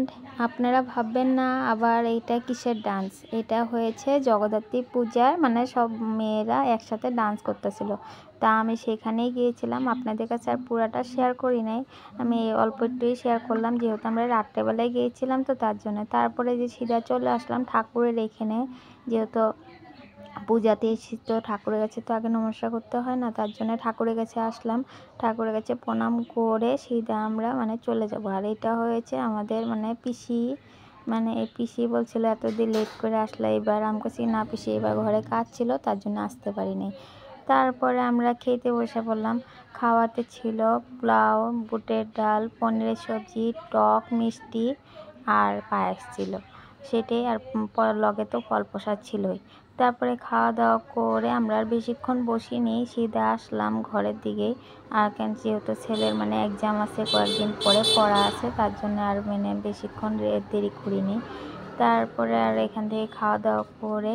Friend, আপনারা ভাববেন না আবার এইটা কিসের ডান্স। এটা হয়েছে জগদ্ধাত্রী পূজায়, মানে সব মেয়েরা একসাথে ডান্স করতেছিল। তা আমি সেখানেই গিয়েছিলাম। আপনাদের কাছে আর পুরাটা শেয়ার করি নাই, আমি অল্প একটুই শেয়ার করলাম, যেহেতু আমরা রাত্রেবেলায় গিয়েছিলাম তো তার জন্য। তারপরে যে সিধা চলে আসলাম ঠাকুরের এখানে, যেহেতু পূজাতে এসেছি তো ঠাকুরের কাছে তো আগে নমস্কার করতে হয় না, তার জন্য ঠাকুরের কাছে আসলাম। ঠাকুরের কাছে প্রণাম করে সিধা আমরা মানে চলে যাব। আর এটা হয়েছে আমাদের মানে পিসি, মানে এই পিসি বলছিল এতদিন লেট করে আসলে, এবার আমি কাছে না পিসি এবার ঘরে কাজ ছিল তার জন্য আসতে পারিনি। তারপরে আমরা খেতে বসে পড়লাম। খাওয়াতে ছিল পোলাও, বুটের ডাল, পনিরের সবজি, টক মিষ্টি আর পায়েস ছিল সেটাই। আর লগে তো ফল প্রসাদ ছিলই। তারপরে খাওয়া দাওয়া করে আমরা আর বেশিক্ষণ বসিনি, সিধা আসলাম ঘরের দিকেই। আর কেন যেহেতু ছেলের মানে এক্সাম আছে, কয়েকদিন পরে পড়া আছে, তার জন্য আর মানে বেশিক্ষণ দেরি করিনি। তারপরে আর এখান থেকে খাওয়া দাওয়া করে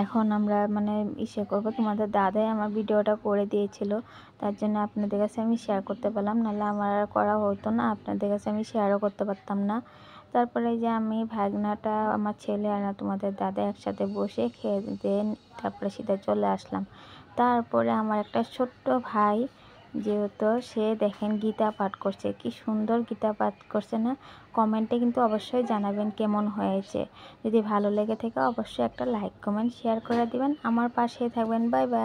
এখন আমরা মানে করবো। তোমাদের দাদাই আমার ভিডিওটা করে দিয়েছিল, তার জন্য আপনাদের কাছে আমি শেয়ার করতে পারলাম, নাহলে আমার আর করা হতো না, আপনাদের কাছে আমি শেয়ারও করতে পারতাম না। তারপরে যে আমি ভাগনাটা আমার ছেলে আর তোমাদের দাদা একসাথে বসে খেয়ে দিয়ে তারপরে সিধা চলে আসলাম। তারপরে আমার একটা ছোট্ট ভাই, যেহেতু সে দেখেন গীতা পাঠ করছে, কি সুন্দর গীতা পাঠ করছে না। কমেন্টে কিন্তু অবশ্যই জানাবেন কেমন হয়েছে। যদি ভালো লেগে থাকে অবশ্যই একটা লাইক কমেন্ট শেয়ার করে দিবেন, আমার পাশেই থাকবেন। Bye bye.